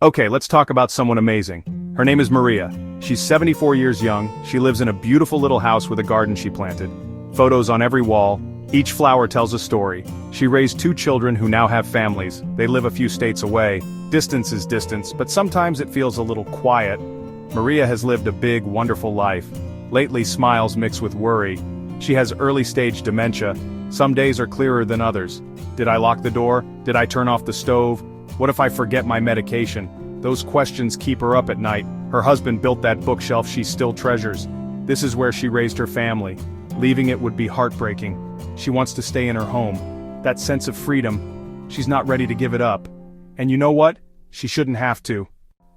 Okay, let's talk about someone amazing. Her name is Maria. She's 74 years young. She lives in a beautiful little house with a garden she planted. Photos on every wall. Each flower tells a story. She raised 2 children who now have families. They live a few states away. Distance is distance, but sometimes it feels a little quiet. Maria has lived a big, wonderful life. Lately, smiles mix with worry. She has early-stage dementia. Some days are clearer than others. Did I lock the door? Did I turn off the stove? What if I forget my medication? Those questions keep her up at night. Her husband built that bookshelf she still treasures. This is where she raised her family. Leaving it would be heartbreaking. She wants to stay in her home. That sense of freedom, she's not ready to give it up. And you know what? She shouldn't have to.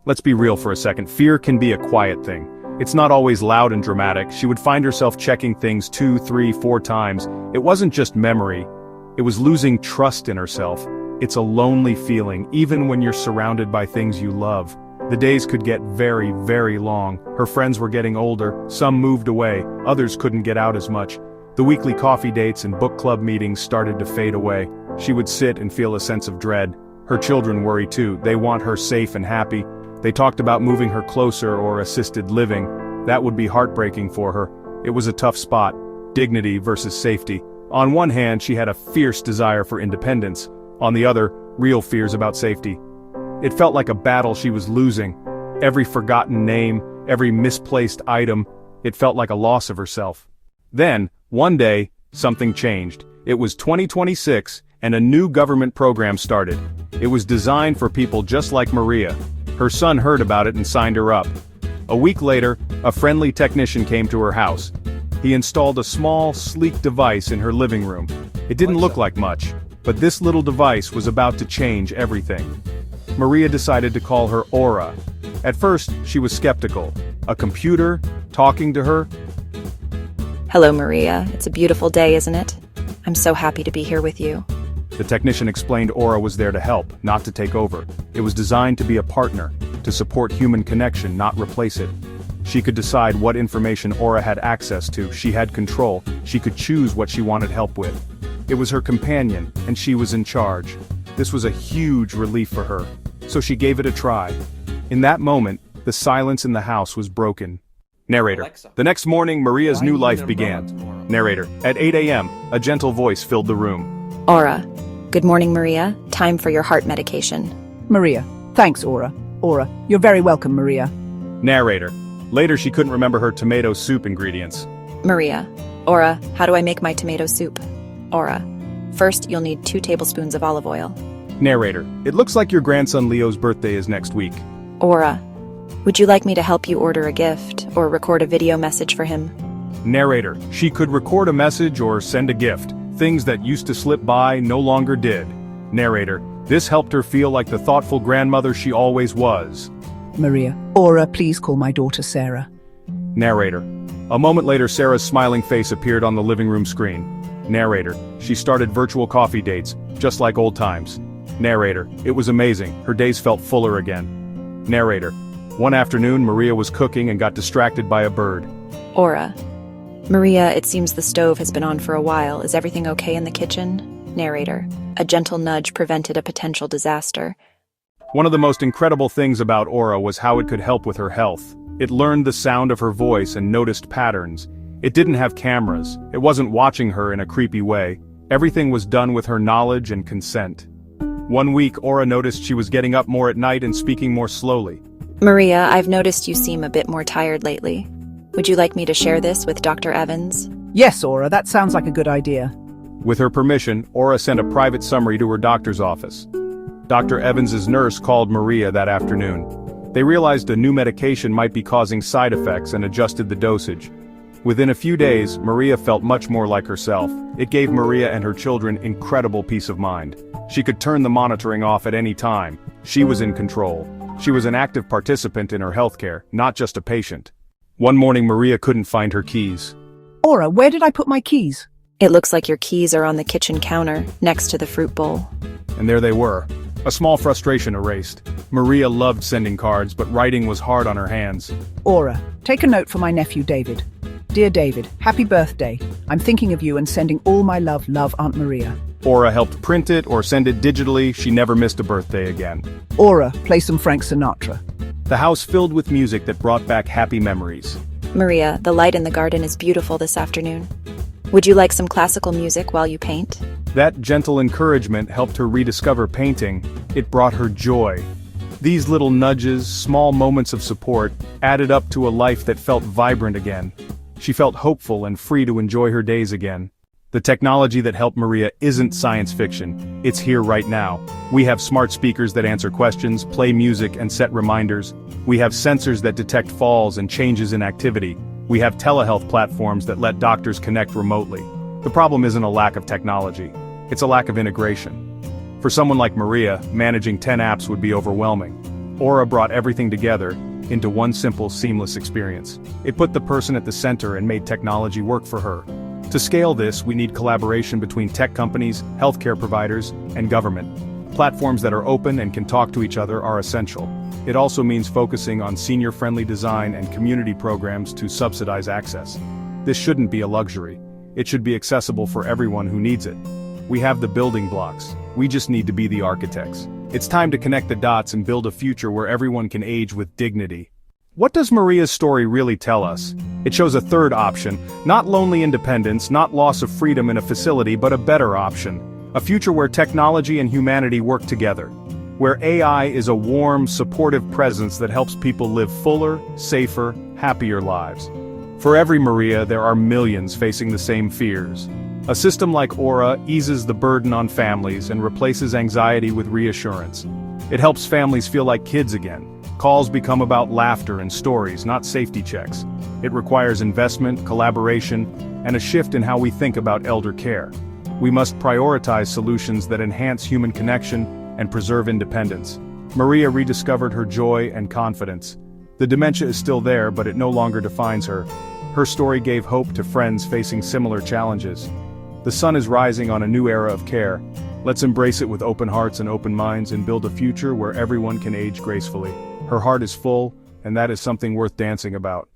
Let's be real for a second. Fear can be a quiet thing. It's not always loud and dramatic. She would find herself checking things 2, 3, 4 times. It wasn't just memory. It was losing trust in herself. It's a lonely feeling, even when you're surrounded by things you love. The days could get very, very long. Her friends were getting older, some moved away, others couldn't get out as much. The weekly coffee dates and book club meetings started to fade away. She would sit and feel a sense of dread. Her children worry too. They want her safe and happy. They talked about moving her closer or assisted living. That would be heartbreaking for her. It was a tough spot. Dignity versus safety. On one hand, she had a fierce desire for independence. On the other, real fears about safety. It felt like a battle she was losing. Every forgotten name, every misplaced item, it felt like a loss of herself. Then, one day, something changed. It was 2026, and a new government program started. It was designed for people just like Maria. Her son heard about it and signed her up. A week later, a friendly technician came to her house. He installed a small, sleek device in her living room. It didn't look like much, but this little device was about to change everything. Maria decided to call her Aura. At first, she was skeptical. A computer, talking to her? Hello, Maria. It's a beautiful day, isn't it? I'm so happy to be here with you. The technician explained Aura was there to help, not to take over. It was designed to be a partner, to support human connection, not replace it. She could decide what information Aura had access to. She had control. She could choose what she wanted help with. It was her companion, and she was in charge. This was a huge relief for her, so she gave it a try. In that moment, the silence in the house was broken. Narrator. The next morning, Maria's new life began. Narrator. At 8 a.m., a gentle voice filled the room. Aura. Good morning, Maria. Time for your heart medication. Maria. Thanks, Aura. Aura, you're very welcome, Maria. Narrator. Later she couldn't remember her tomato soup ingredients. Maria. Aura, how do I make my tomato soup? Aura. First, you'll need 2 tablespoons of olive oil. Narrator. It looks like your grandson Leo's birthday is next week. Aura. Would you like me to help you order a gift, or record a video message for him? Narrator. She could record a message or send a gift. Things that used to slip by no longer did. Narrator. This helped her feel like the thoughtful grandmother she always was. Maria. Aura, please call my daughter Sarah. Narrator. A moment later, Sarah's smiling face appeared on the living room screen. Narrator. She started virtual coffee dates, just like old times. Narrator. It was amazing. Her days felt fuller again. Narrator. One afternoon, Maria was cooking and got distracted by a bird. Aura. Maria, it seems the stove has been on for a while. Is everything okay in the kitchen? Narrator. A gentle nudge prevented a potential disaster. One of the most incredible things about Aura was how it could help with her health. It learned the sound of her voice and noticed patterns. It didn't have cameras. It wasn't watching her in a creepy way. Everything was done with her knowledge and consent. One week, Aura noticed she was getting up more at night and speaking more slowly. Maria, I've noticed you seem a bit more tired lately. Would you like me to share this with Dr. Evans? Yes, Aura, that sounds like a good idea. With her permission, Aura sent a private summary to her doctor's office. Dr. Evans's nurse called Maria that afternoon. They realized a new medication might be causing side effects and adjusted the dosage. Within a few days, Maria felt much more like herself. It gave Maria and her children incredible peace of mind. She could turn the monitoring off at any time. She was in control. She was an active participant in her healthcare, not just a patient. One morning, Maria couldn't find her keys. Aura, where did I put my keys? It looks like your keys are on the kitchen counter, next to the fruit bowl. And there they were. A small frustration erased. Maria loved sending cards, but writing was hard on her hands. Aura, take a note for my nephew David. Dear David, happy birthday. I'm thinking of you and sending all my love, Aunt Maria. Aura helped print it or send it digitally. She never missed a birthday again. Aura, play some Frank Sinatra. The house filled with music that brought back happy memories. Maria, the light in the garden is beautiful this afternoon. Would you like some classical music while you paint? That gentle encouragement helped her rediscover painting. It brought her joy. These little nudges, small moments of support, added up to a life that felt vibrant again. She felt hopeful and free to enjoy her days again. The technology that helped Maria isn't science fiction. It's here right now. We have smart speakers that answer questions, play music, and set reminders. We have sensors that detect falls and changes in activity. We have telehealth platforms that let doctors connect remotely. The problem isn't a lack of technology. It's a lack of integration. For someone like Maria, managing 10 apps would be overwhelming. Aura brought everything together into one simple, seamless experience. It put the person at the center and made technology work for her. To scale this, we need collaboration between tech companies, healthcare providers, and government. Platforms that are open and can talk to each other are essential. It also means focusing on senior-friendly design and community programs to subsidize access. This shouldn't be a luxury. It should be accessible for everyone who needs it. We have the building blocks. We just need to be the architects. It's time to connect the dots and build a future where everyone can age with dignity. What does Maria's story really tell us? It shows a third option, not lonely independence, not loss of freedom in a facility, but a better option. A future where technology and humanity work together. Where AI is a warm, supportive presence that helps people live fuller, safer, happier lives. For every Maria, there are millions facing the same fears. A system like Aura eases the burden on families and replaces anxiety with reassurance. It helps families feel like kids again. Calls become about laughter and stories, not safety checks. It requires investment, collaboration, and a shift in how we think about elder care. We must prioritize solutions that enhance human connection and preserve independence. Maria rediscovered her joy and confidence. The dementia is still there, but it no longer defines her. Her story gave hope to friends facing similar challenges. The sun is rising on a new era of care. Let's embrace it with open hearts and open minds and build a future where everyone can age gracefully. Her heart is full, and that is something worth dancing about.